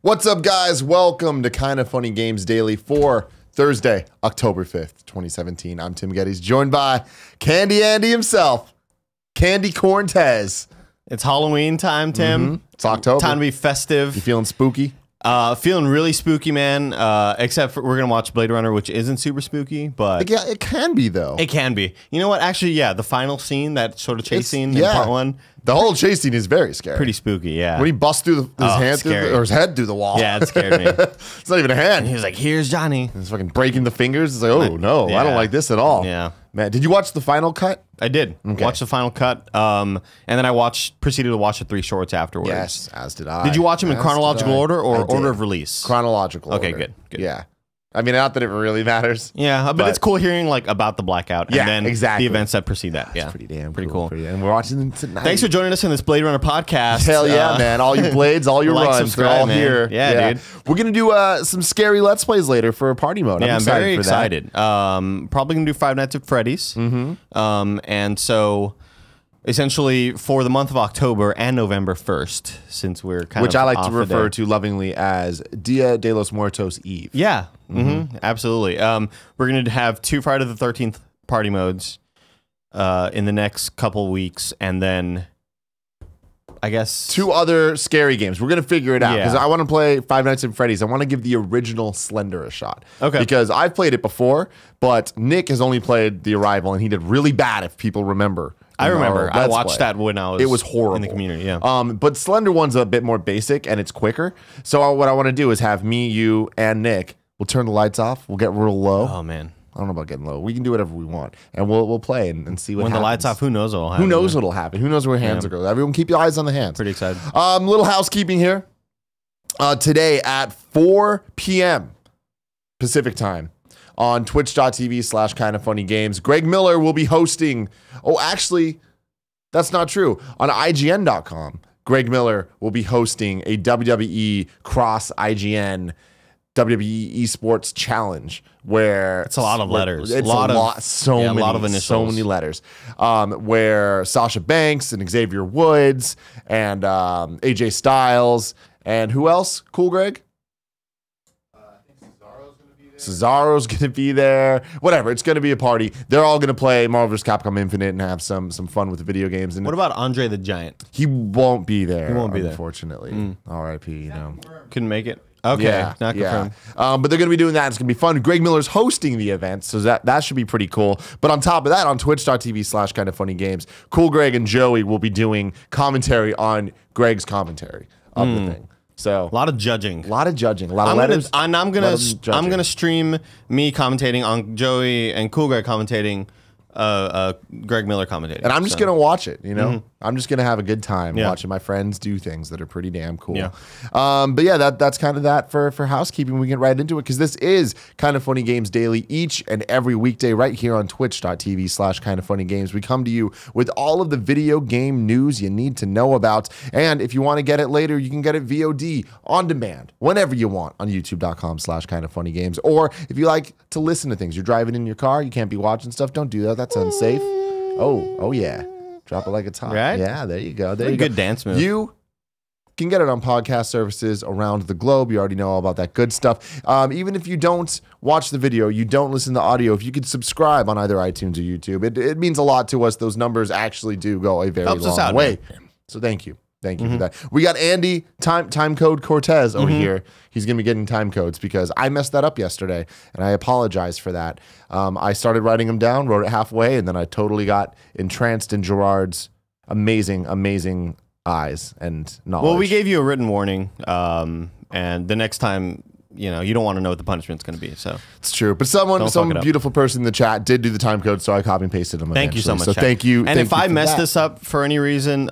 What's up, guys? Welcome to Kinda Funny Games Daily for Thursday, October 5th, 2017. I'm Tim Gettys, joined by Candy Andy himself, Candy Cortez. It's Halloween time, Tim. It's October. Time to be festive. You feeling spooky? Feeling really spooky, man. Except for we're gonna watch Blade Runner, which isn't super spooky, but Yeah, it can be, though. it can be. You know what? Actually, yeah, the final scene, that sort of chase scene in part one, The whole chase scene is very scary. pretty spooky. Yeah. When he busts through his hand scary. or his head through the wall. Yeah, it scared me. It's not even a hand. He was like, "Here's Johnny." He's fucking breaking the fingers. It's like, oh no, I don't Yeah. like this at all. Yeah. Man, did you watch the final cut? I did watch the final cut, and then I proceeded to watch the 3 shorts afterwards. Yes, as did I. Did you watch them in As chronological did I. order or I did. order of release? Chronological Okay, order. good. Yeah. I mean, not that it really matters. Yeah, but it's cool hearing like about the blackout Yeah, and then exactly. the events that precede that. Yeah, Pretty damn pretty cool. And we're watching them tonight. Thanks for joining us in this Blade Runner podcast. Hell yeah, man. All your blades, all your like, runs, subscribe, they're all man. here. Yeah, dude. We're going to do some scary Let's Plays later for party mode. Yeah, I'm excited very for excited. Probably going to do Five Nights at Freddy's. And so essentially for the month of October and November 1st, since we're kind Which of I like off to a refer day. to lovingly as Dia de los Muertos Eve. Yeah, absolutely. We're going to have 2 Friday the 13th party modes in the next couple weeks, and then I guess 2 other scary games. We're going to figure it out because Yeah. I want to play Five Nights at Freddy's. I want to give the original Slender a shot. Okay. Because I've played it before, but Nick has only played The Arrival, and he did really bad, if people remember. I remember. Our I Let's watched Play. that when I was It was horrible in the community. Yeah. But Slender one's a bit more basic and it's quicker. So what I want to do is have me, you, and Nick. We'll turn the lights off. We'll get real low. Oh man. I don't know about getting low. We can do whatever we want, and we'll play and see what When happens. the lights off, who knows what'll happen? Who knows what'll happen? Who knows where hands will go? Everyone, keep your eyes on the hands. Pretty excited. Little housekeeping here. Today at 4 p.m. Pacific time on twitch.tv/kindoffunnygames, Greg Miller will be hosting. Oh, actually, that's not true. On IGN.com, Greg Miller will be hosting a WWE cross IGN WWE Esports Challenge, where It's a lot of letters. It's a lot of initials. So many letters. Where Sasha Banks and Xavier Woods and AJ Styles and who else? Cool, Greg. Cesaro's gonna be there. Whatever, it's gonna be a party. They're all gonna play Marvel vs. Capcom Infinite and have some fun with the video games. And What about Andre the Giant? he won't be there. He won't be there. Unfortunately. R.I.P. You know. Couldn't make it. Okay, not confirmed. But they're going to be doing that. It's going to be fun. Greg Miller's hosting the event, so that should be pretty cool. But on top of that, on twitch.tv/kindoffunnygames, Cool Greg and Joey will be doing commentary on Greg's commentary of the thing. So A lot of judging. a lot of letters. I'm lot gonna of judging. I'm gonna stream me commentating on Joey and Cool Greg commentating, Greg Miller commentating. And I'm just going to watch it, you know? I'm just going to have a good time Yeah. watching my friends do things that are pretty damn cool. Yeah. But yeah, that's kind of that for housekeeping. We get right into it because this is Kind of Funny Games Daily each and every weekday right here on twitch.tv/kindoffunnygames. We come to you with all of the video game news you need to know about. And if you want to get it later, you can get it VOD on demand whenever you want on youtube.com/kindoffunnygames. Or if you like to listen to things, you're driving in your car, you can't be watching stuff, don't do that. That's unsafe. Oh yeah. Drop it like it's hot. Right? Yeah, there you go. There a you good go. dance move. You can get it on podcast services around the globe. You already know all about that good stuff. Even if you don't watch the video, you don't listen to audio, if you could subscribe on either iTunes or YouTube, it means a lot to us. Those numbers actually do go a very Helps us long out, way. So thank you. Thank you for that. We got Andy time code Cortez over here. He's going to be getting time codes because I messed that up yesterday, and I apologize for that. I started writing them down, wrote it halfway, and then I totally got entranced in Gerard's amazing eyes and knowledge. Well, we gave you a written warning, and the next time, you don't want to know what the punishment's going to be. So It's true, but Don't fuck some it up. beautiful person in the chat did do the time code, so I copy and pasted them. thank you so much. So Chad. thank you. And if I mess messed this up for any reason,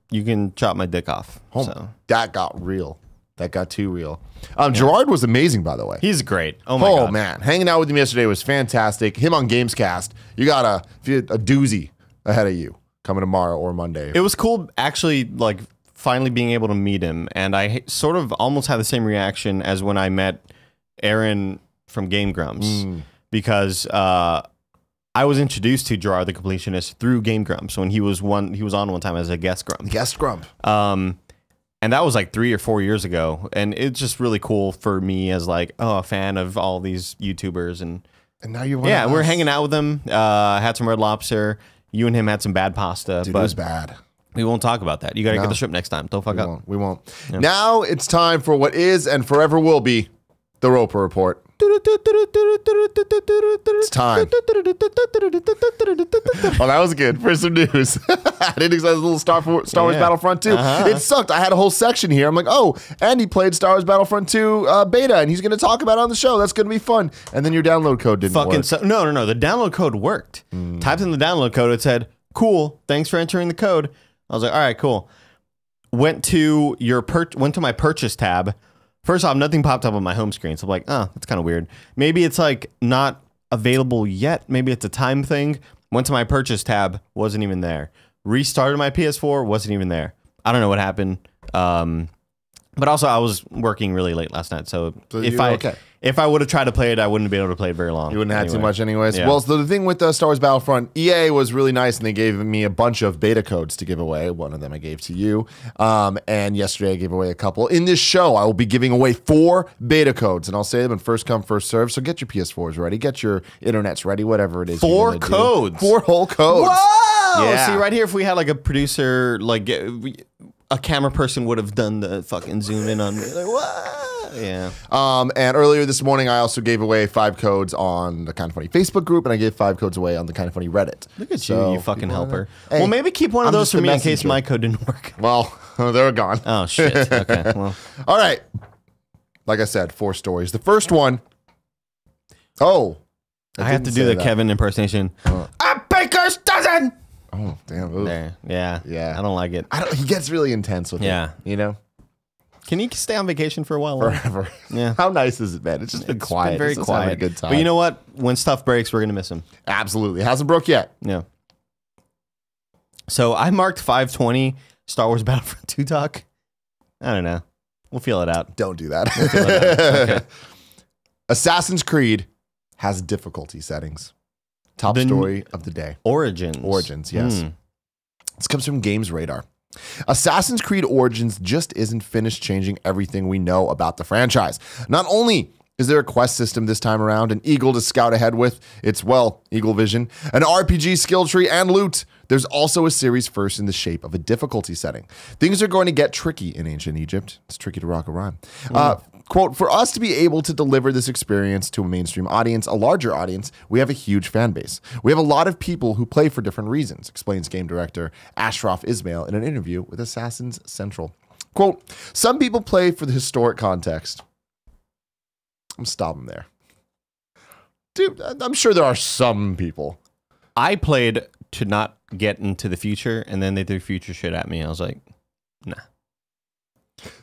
you can chop my dick off. So that got real. That got too real. Gerard was amazing, by the way. he's great. Oh my god. Man, hanging out with him yesterday was fantastic. Him on Gamescast, you got a doozy ahead of you coming tomorrow or Monday. It was cool, actually, like finally being able to meet him, and I sort of almost had the same reaction as when I met Aaron from Game Grumps, because I was introduced to Gerard the Completionist through Game Grumps when he was on one time as a guest grump. Guest grump. And that was like 3 or 4 years ago. And it's just really cool for me as like, a fan of all these YouTubers. And now you're we're hanging out with them. Had some Red Lobster. You and him had some bad pasta. Dude, but it was bad. We won't talk about that. You got to get the shrimp next time. Don't fuck up. We won't. Yeah. Now it's time for what is and forever will be the Roper Report. It's time. Oh, that was good for some news. I didn't expect a little Star Wars Battlefront 2. It sucked. I had a whole section here. I'm like, oh, Andy played Star Wars Battlefront 2 beta, and he's going to talk about it on the show. That's going to be fun. And then your download code didn't work. No. The download code worked. Typed in the download code. It said, cool. Thanks for entering the code. I was like, all right, cool. Went to my purchase tab. First off, nothing popped up on my home screen. So I'm like, oh, that's kind of weird. Maybe it's like not available yet. Maybe it's a time thing. Went to my purchase tab, wasn't even there. Restarted my PS4, wasn't even there. I don't know what happened. But also, I was working really late last night. So if I would have tried to play it, I wouldn't be able to play it very long. You wouldn't have too much anyways. Yeah. Well, so the thing with Star Wars Battlefront, EA was really nice, and they gave me a bunch of beta codes to give away. One of them I gave to you. And yesterday I gave away a couple. In this show, I will be giving away 4 beta codes, and I'll say them in first come, first serve. So get your PS4s ready. Get your internets ready, whatever it is. 4 codes? 4 whole codes. Whoa! Yeah. See, right here, if we had like a producer, like a camera person would have done the fucking zoom in on me. Like, what? Yeah. And earlier this morning, I also gave away 5 codes on the Kind of Funny Facebook group, and I gave 5 codes away on the Kind of Funny Reddit. Look at you fucking helper. Hey, well, maybe keep one of those for me in case my code didn't work. Well, they're gone. Oh, shit. Okay, well. All right. Like I said, 4 stories. The first one. Oh. I have to do the Kevin impersonation. A baker's dozen! Oh, damn. There. Yeah. I don't like it. He gets really intense with it. You know? Can you stay on vacation for a while? Forever. Yeah. How nice is it, man? It's just been quiet. Been very quiet. A good time. But you know what? When stuff breaks, we're going to miss him. Absolutely. It hasn't broke yet. Yeah. So I marked 520 Star Wars Battlefront 2 talk. I don't know. We'll feel it out. Don't do that. We'll feel it out. Okay. Assassin's Creed has difficulty settings. Top story of the day. Origins, yes. This comes from Games Radar. Assassin's Creed Origins just isn't finished changing everything we know about the franchise. Not only is there a quest system this time around, an eagle to scout ahead with, it's, well, Eagle Vision, an RPG skill tree, and loot, there's also a series first in the shape of a difficulty setting. Things are going to get tricky in ancient Egypt. It's tricky to rock a rhyme. Quote, for us to be able to deliver this experience to a mainstream audience, a larger audience, we have a huge fan base. We have a lot of people who play for different reasons, explains game director Ashraf Ismail in an interview with Assassins Central. Quote, some people play for the historic context. I'm stopping there. Dude, I'm sure there are some people. I played to not get into the future, and then they threw future shit at me. I was like, nah.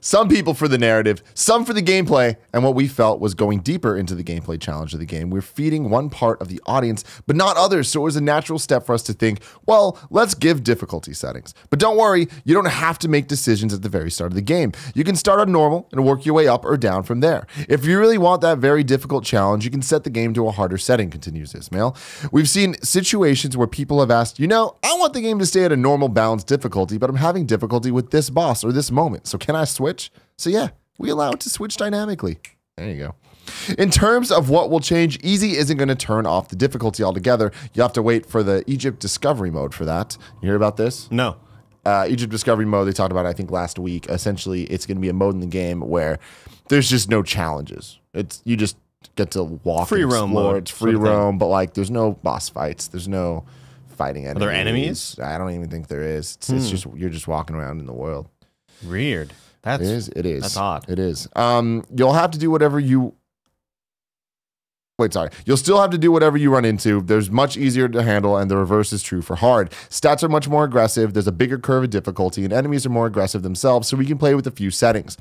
Some people for the narrative, some for the gameplay, and what we felt was going deeper into the gameplay challenge of the game. We're feeding one part of the audience, but not others, so it was a natural step for us to think, well, let's give difficulty settings. But don't worry, you don't have to make decisions at the very start of the game. You can start on normal and work your way up or down from there. If you really want that very difficult challenge, you can set the game to a harder setting, continues Ismail. We've seen situations where people have asked, you know, I want the game to stay at a normal balanced difficulty, but I'm having difficulty with this boss or this moment, so can I switch? So yeah, we allow it to switch dynamically. There you go. In terms of what will change, easy isn't going to turn off the difficulty altogether. You have to wait for the Egypt discovery mode for that. You hear about this? No. Egypt discovery mode, they talked about it, I think, last week. Essentially, it's going to be a mode in the game where there's just no challenges. You just get to walk free and roam explore. mode, it's free roam, but like there's no boss fights. There's no fighting enemies. Are there enemies? I don't even think there is. It's just you're just walking around in the world. Weird. It is. That's odd. It is. You'll have to do whatever you... You'll still have to do whatever you run into. There's much easier to handle, and the reverse is true for hard. Stats are much more aggressive. There's a bigger curve of difficulty, and enemies are more aggressive themselves, so we can play with a few settings.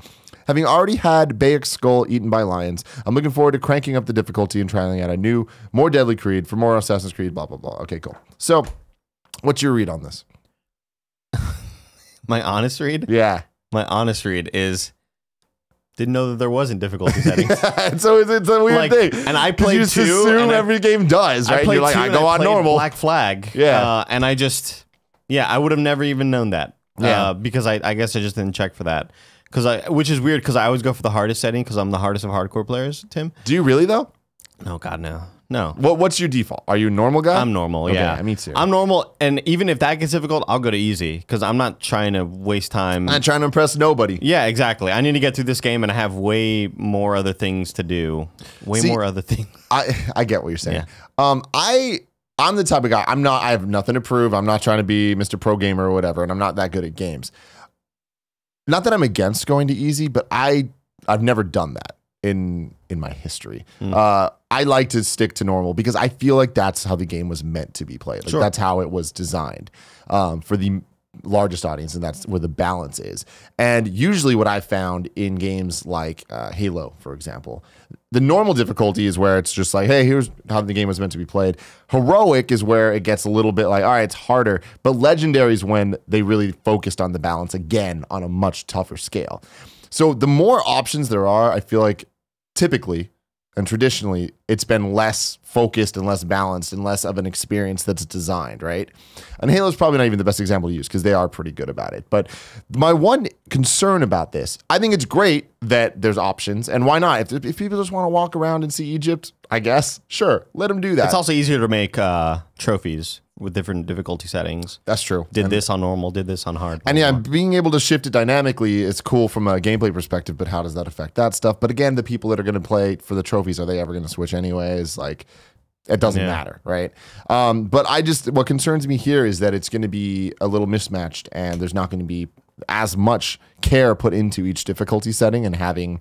Having already had Bayek's skull eaten by lions, I'm looking forward to cranking up the difficulty and trying out a new, more deadly creed for more Assassin's Creed, blah, blah, blah. Okay, cool. So, what's your read on this? My honest read? Yeah. My honest read is, didn't know that there wasn't difficulty settings. So it's a weird thing. And I played you two. Assume every game does, right? You're like, I go on normal. Black Flag. Yeah. And I would have never even known that. because I guess I just didn't check for that. Which is weird because I always go for the hardest setting because I'm the hardest of hardcore players, Tim. Do you really, though? No, God, no. No. What's your default? Are you a normal guy? I'm normal, yeah. Me too. I'm normal, and even if that gets difficult, I'll go to easy because I'm not trying to waste time. I'm not trying to impress nobody. Yeah, exactly. I need to get through this game, and I have way more other things to do. More other things. I get what you're saying. Yeah. I'm the type of guy. I have nothing to prove. I'm not trying to be Mr. Pro Gamer or whatever, and I'm not that good at games. Not that I'm against going to easy, but I've never done that in my history. I like to stick to normal because I feel like that's how the game was meant to be played. Like that's how it was designed for the largest audience, and that's where the balance is. And usually what I found in games like Halo, for example, the normal difficulty is where it's just like, hey, here's how the game was meant to be played. Heroic is where it gets a little bit like, all right, it's harder. But Legendary is when they really focused on the balance again on a much tougher scale. So the more options there are, I feel like typically and traditionally, it's been less focused and less balanced and less of an experience that's designed, right? And Halo's probably not even the best example to use because they are pretty good about it. But my one concern about this, I think it's great that there's options. And why not? If people just want to walk around and see Egypt, I guess, sure, let them do that. It's also easier to make trophies with different difficulty settings. That's true. Did this on normal, did this on hard. And yeah, being able to shift it dynamically is cool from a gameplay perspective, but how does that affect that stuff? But again, the people that are going to play for the trophies, are they ever going to switch anyways? Like, it doesn't matter, right? But what concerns me here is that it's going to be a little mismatched and there's not going to be as much care put into each difficulty setting and having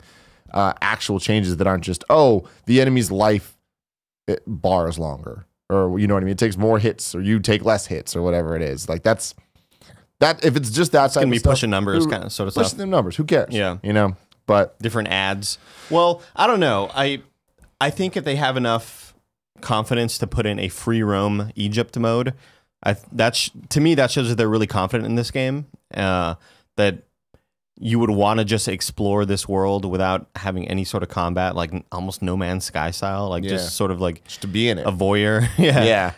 actual changes that aren't just, oh, the enemy's life bar is longer. Or, you know what I mean? It takes more hits or you take less hits or whatever it is. Like that, if it's just that side of stuff. It's going to be pushing numbers kind of sort of stuff. Pushing the numbers. Who cares? Yeah. You know, but. Different ads. Well, I don't know. I think if they have enough confidence to put in a free roam Egypt mode, to me, that shows that they're really confident in this game. That you would want to just explore this world without having any sort of combat, like almost No Man's Sky style, like just sort of like just to be in it, a voyeur. Yeah.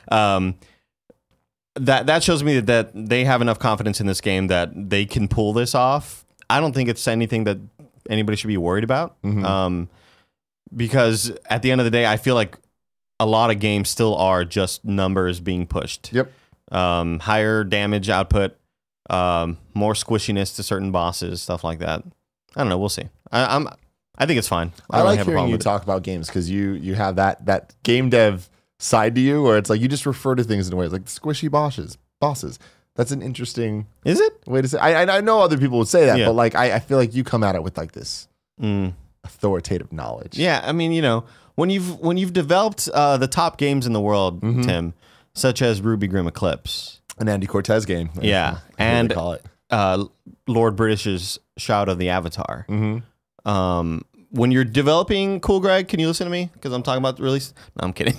That shows me that they have enough confidence in this game that they can pull this off. I don't think it's anything that anybody should be worried about. Because at the end of the day, I feel like a lot of games still are just numbers being pushed. Yep. Higher damage output. More squishiness to certain bosses, stuff like that. I don't know. We'll see. I think it's fine. I like hearing you talk about games because you have that game dev side to you where it's like you just refer to things in a way. It's like squishy bosses. That's an interesting. Is it? Way to say. I know other people would say that, but like I feel like you come at it with like this authoritative knowledge. Yeah, I mean, you know, when you've developed the top games in the world, Tim, such as Ruby Grim Eclipse. An Andy Cortez game. Yeah. And call it. Lord British's Shout of the Avatar. When you're developing Cool Greg, can you listen to me? Because I'm talking about really... No, I'm kidding.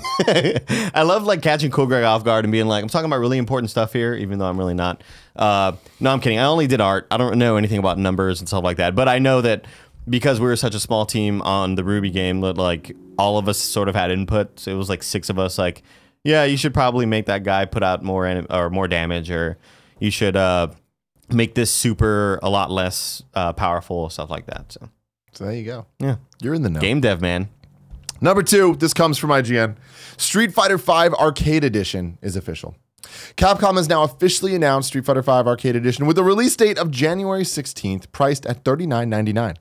I love like catching Cool Greg off guard and being like, I'm talking about really important stuff here, even though I'm really not. No, I'm kidding. I only did art. I don't know anything about numbers and stuff like that. But I know that because we were such a small team on the Ruby game, that like all of us sort of had input. So it was like 6 of us like, yeah, you should probably make that guy put out more damage, or you should make this super a lot less powerful, stuff like that. So there you go. Yeah, you're in the know. Game dev, man. Number 2, this comes from IGN. Street Fighter V Arcade Edition is official. Capcom has now officially announced Street Fighter V Arcade Edition with a release date of January 16th, priced at $39.99.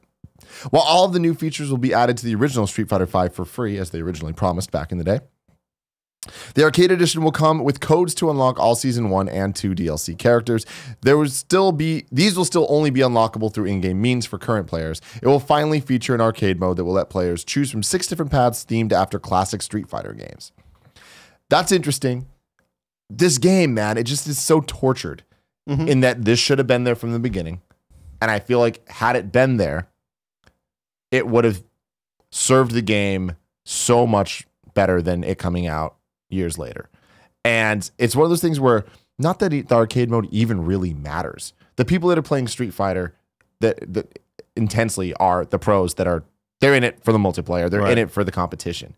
While all of the new features will be added to the original Street Fighter V for free, as they originally promised back in the day, the Arcade Edition will come with codes to unlock all Season 1 and 2 DLC characters. These will still only be unlockable through in-game means for current players. It will finally feature an arcade mode that will let players choose from 6 different paths themed after classic Street Fighter games. That's interesting. This game, man, it just is so tortured in that this should have been there from the beginning. And I feel like had it been there, it would have served the game so much better than it coming out years later. And it's one of those things where not that the arcade mode even really matters. The people that are playing Street Fighter that intensely are the pros they're in it for the multiplayer. They're in it for the competition.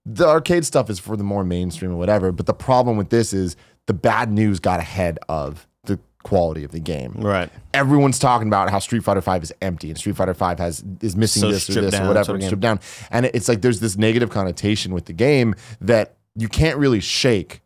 The arcade stuff is for the more mainstream or whatever. But the problem with this is the bad news got ahead of the quality of the game. Right. Everyone's talking about how Street Fighter V is empty and Street Fighter V is missing So this or stripped this or down, whatever, sort of stripped down. And it's like there's this negative connotation with the game that you can't really shake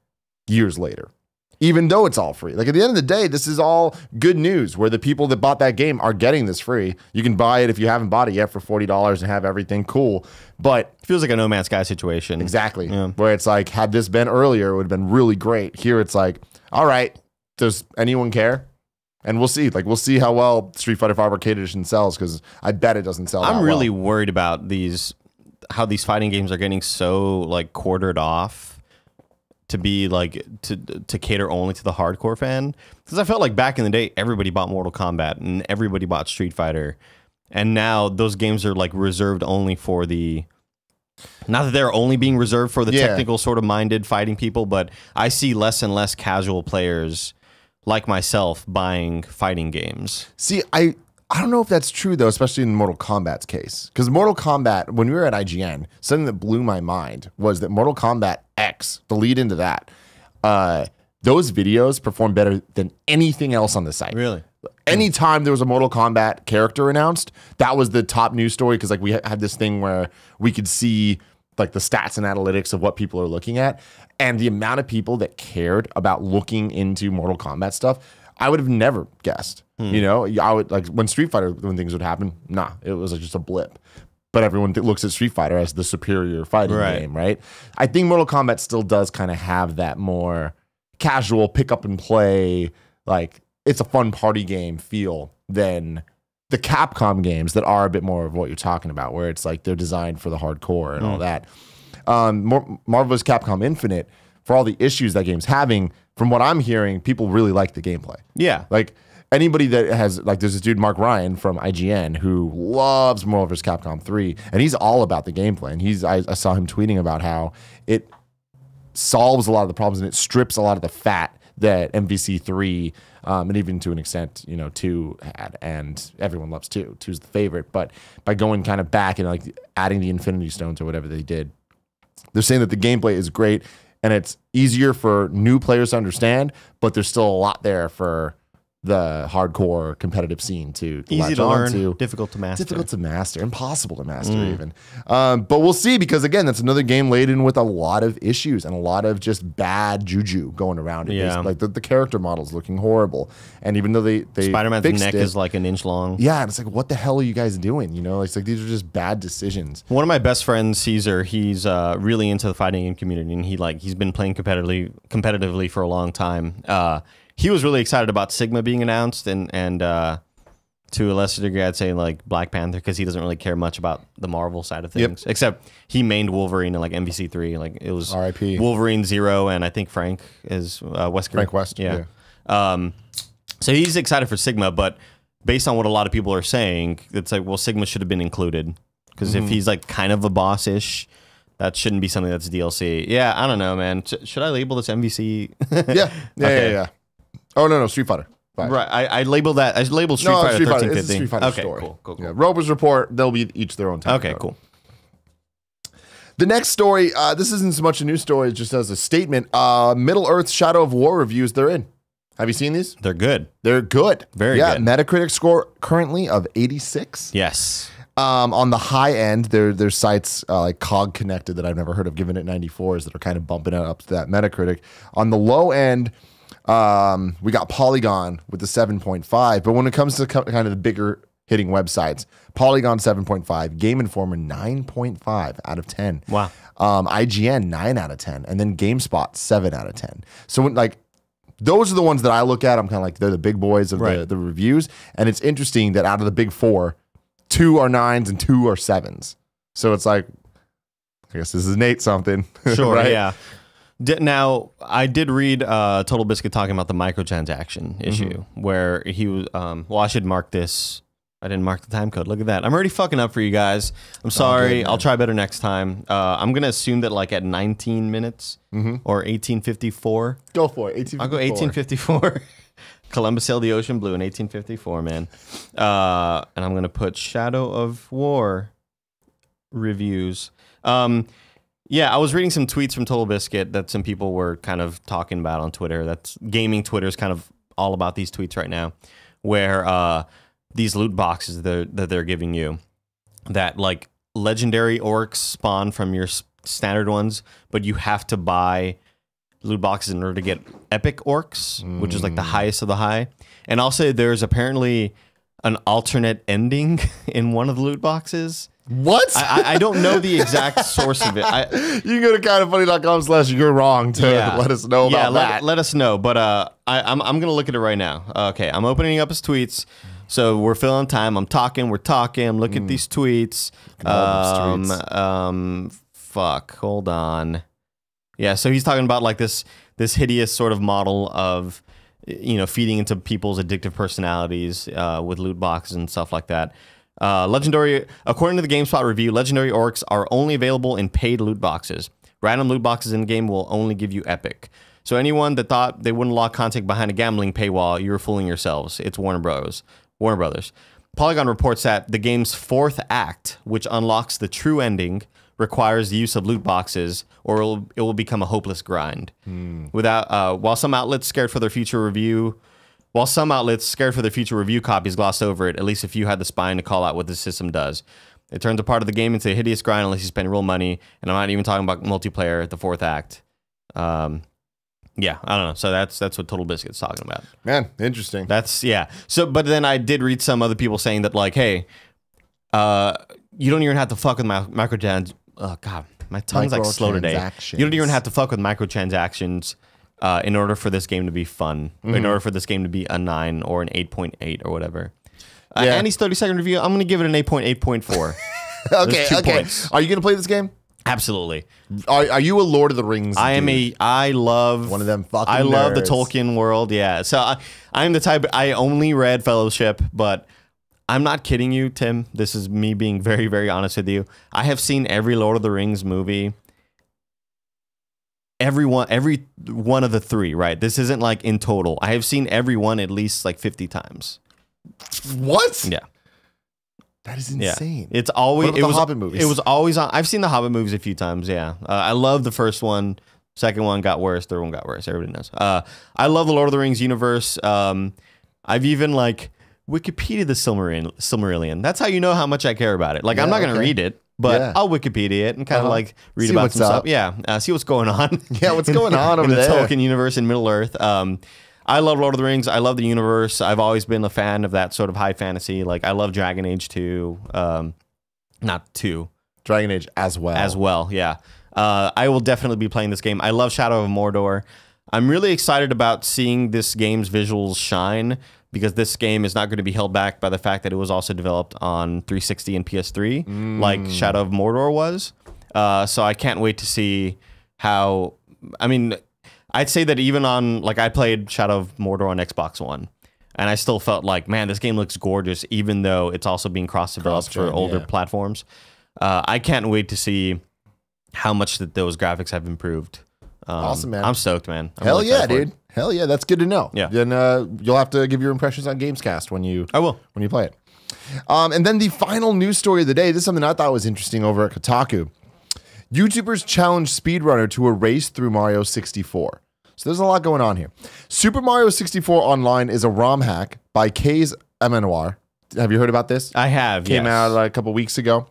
years later, even though it's all free. Like at the end of the day, this is all good news where the people that bought that game are getting this free. You can buy it if you haven't bought it yet for $40 and have everything cool. But it feels like a No Man's Sky situation. Exactly. Yeah. Where it's like, had this been earlier, it would have been really great. Here it's like, all right, does anyone care? And we'll see. Like, we'll see how well Street Fighter V Arcade Edition sells, because I bet it doesn't sell that I'm really well. worried about how these fighting games are getting so like quartered off to be like to cater only to the hardcore fan. Because I felt like back in the day, everybody bought Mortal Kombat and everybody bought Street Fighter, and now those games are like reserved only for the. Not that they're only being reserved for the technical sort of minded fighting people, but I see less and less casual players like myself buying fighting games. See, I don't know if that's true, though, especially in Mortal Kombat's case. Because Mortal Kombat, when we were at IGN, something that blew my mind was that Mortal Kombat X, the lead into that, those videos performed better than anything else on the site. Really? Anytime there was a Mortal Kombat character announced, that was the top news story, because like we had this thing where we could see like the stats and analytics of what people are looking at, and the amount of people that cared about looking into Mortal Kombat stuff, I would have never guessed. You know, I would like when Street Fighter, when things would happen, nah, it was like just a blip. But everyone looks at Street Fighter as the superior fighting game, right? I think Mortal Kombat still does kind of have that more casual pick up and play, like it's a fun party game feel than the Capcom games that are a bit more of what you're talking about, where it's like they're designed for the hardcore and all that. Marvel vs. Capcom Infinite, for all the issues that game's having, from what I'm hearing, people really like the gameplay. Yeah. Like anybody that has, like there's this dude, Mark Ryan from IGN, who loves Marvel vs. Capcom 3, and he's all about the gameplay. And I saw him tweeting about how it solves a lot of the problems and it strips a lot of the fat that MVC 3 and even to an extent, you know, 2 had, and everyone loves 2. 2's the favorite, but by going kind of back and like adding the Infinity Stones or whatever they did, they're saying that the gameplay is great and it's easier for new players to understand, but there's still a lot there for the hardcore competitive scene to easy to learn, difficult to master, impossible to master even. But we'll see, because again, that's another game laden with a lot of issues and a lot of just bad juju going around it. Yeah. Like the character models looking horrible, and even though they Spider-Man's neck is like an inch long. Yeah, and it's like, what the hell are you guys doing? You know, it's like these are just bad decisions. One of my best friends, Caesar, he's really into the fighting game community, and he's been playing competitively for a long time. He was really excited about Sigma being announced, and to a lesser degree, I'd say like Black Panther, because he doesn't really care much about the Marvel side of things. Except he mained Wolverine in like MVC 3. Like it was R.I.P. Wolverine 0, and I think Frank is Wesker. Frank West. Yeah. So he's excited for Sigma, but based on what a lot of people are saying, it's like, well, Sigma should have been included, because if he's like kind of a boss-ish, that shouldn't be something that's DLC. Yeah, I don't know, man. Should I label this MVC? Yeah. Oh, no, Street Fighter. Right, I labeled that. I labeled Street Fighter 1350. It's a Street Fighter okay, story. Cool. Yeah, Rover's Report, they'll be each their own time. Okay, cool. The next story, this isn't so much a news story, it just as a statement. Middle-earth Shadow of War reviews they're in. Have you seen these? They're good. They're good. Very good. Metacritic score currently of 86. Yes. On the high end, there's sites like Cog Connected that I've never heard of, giving it 94s, that are kind of bumping it up to that Metacritic. On the low end, we got Polygon with the 7.5, but when it comes to kind of the bigger hitting websites, Polygon 7.5, Game Informer 9.5 out of 10. Wow. IGN 9 out of 10, and then GameSpot 7 out of 10. So when like those are the ones that I look at, I'm kind of like, they're the big boys of the reviews, and it's interesting that out of the big 4, 2 are 9s and 2 are 7s. So it's like, I guess this is Nate something. Sure, right? Yeah. Now, I did read Total Biscuit talking about the microtransaction issue, where he was, well, I should mark this. I didn't mark the time code. Look at that. I'm already fucking up for you guys. I'm sorry. Good, I'll try better next time. I'm going to assume that like at 19 minutes or 1854. Go for it. 1854. I'll go 1854. Columbus sailed the ocean blue in 1854, man. And I'm going to put Shadow of War reviews. Yeah, I was reading some tweets from Total Biscuit that some people were kind of talking about on Twitter. That's gaming Twitter's kind of all about these tweets right now, where these loot boxes that they're giving you, that like legendary orcs spawn from your standard ones, but you have to buy loot boxes in order to get epic orcs, which is like the highest of the high. And also there's apparently an alternate ending in one of the loot boxes. What? I don't know the exact source of it. You can go to kindoffunny.com/you're wrong to let us know about that. Let us know. But I'm going to look at it right now. Okay, I'm opening up his tweets. So we're filling time. We're talking. I'm looking at these tweets. Fuck, hold on. Yeah, so he's talking about like this hideous sort of model of, you know, feeding into people's addictive personalities with loot boxes and stuff like that. Legendary, according to the GameSpot review, legendary orcs are only available in paid loot boxes. Random loot boxes in game will only give you epic. So anyone that thought they wouldn't lock content behind a gambling paywall, you're fooling yourselves. It's Warner Brothers. Polygon reports that the game's fourth act, which unlocks the true ending, requires the use of loot boxes, or it will become a hopeless grind. While some outlets scared for their future review copies glossed over it, at least a few had the spine to call out what the system does. It turns a part of the game into a hideous grind unless you spend real money, and I'm not even talking about multiplayer at the fourth act. Yeah, I don't know. So that's what Total Biscuit's talking about. Man, interesting. So, but then I did read some other people saying that, like, hey, you don't even have to fuck with microtransactions. Oh God, my tongue's like slow today. You don't even have to fuck with microtransactions in order for this game to be fun. In order for this game to be a 9 or an 8.8 or whatever. Andy's 30-second review, I'm going to give it an 8.8.4. Okay. Points. Are you going to play this game? Absolutely. Are you a Lord of the Rings dude? I love one of them fucking I love nerds. the Tolkien world, yeah. So I'm the type, I only read Fellowship, but I'm not kidding you, Tim. This is me being very, very honest with you. I have seen every Lord of the Rings movie. Every one of the 3, right? This isn't like in total. I have seen every one at least like 50 times. What? Yeah. That is insane. It's always the Hobbit movies. It was always on. I've seen the Hobbit movies a few times. Yeah, I love the first one. Second one got worse. Third one got worse. Everybody knows. I love the Lord of the Rings universe. I've even like Wikipedia the Silmarillion. That's how you know how much I care about it. Like I'm not gonna read it, but I'll Wikipedia it and kind of like read about some stuff. Yeah, see what's going on. Yeah, what's going on over in the there? Tolkien universe in Middle Earth. I love Lord of the Rings. I love the universe. I've always been a fan of that sort of high fantasy. Like I love Dragon Age 2. Not 2. Dragon Age as well. As well, yeah. I will definitely be playing this game. I love Shadow of Mordor. I'm really excited about seeing this game's visuals shine, because this game is not going to be held back by the fact that it was also developed on 360 and PS3, like Shadow of Mordor was. So I can't wait to see how... I mean... I'd say that even on, like, I played Shadow of Mordor on Xbox One, and I still felt like, man, this game looks gorgeous, even though it's also being cross-developed for older platforms. I can't wait to see how much that those graphics have improved. Awesome, man. I'm stoked, man. Hell really yeah, dude. Hell yeah, that's good to know. Yeah. Then you'll have to give your impressions on Gamescast when you... I will. When you play it. And then the final news story of the day, this is something I thought was interesting over at Kotaku. YouTubers challenge speedrunner to a race through Mario 64. So there's a lot going on here. Super Mario 64 Online is a ROM hack by K's MNOR. Have you heard about this? I have, Came out a couple weeks ago.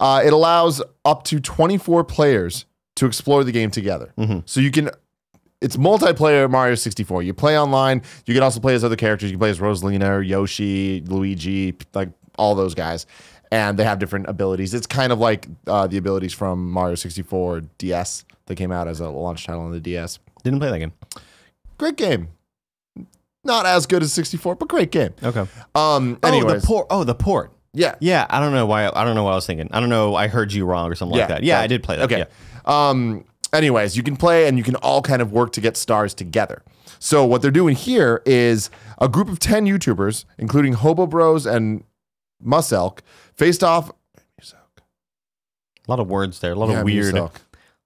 It allows up to 24 players to explore the game together. So you can... It's multiplayer Mario 64. You play online. You can also play as other characters. You can play as Rosalina, Yoshi, Luigi, like all those guys. And they have different abilities. It's kind of like the abilities from Mario 64 DS that came out as a launch title on the DS. Didn't play that game. Great game. Not as good as 64, but great game. Okay. Anyways. The port. Yeah. Yeah, I don't know why. I don't know what I was thinking. I don't know. I heard you wrong or something like that. Yeah, I did play that. Okay. Yeah. Anyways, you can play and you can all kind of work to get stars together. So what they're doing here is a group of 10 YouTubers, including Hobo Bros and Muselk, faced off. A lot of words there. A lot of weird. A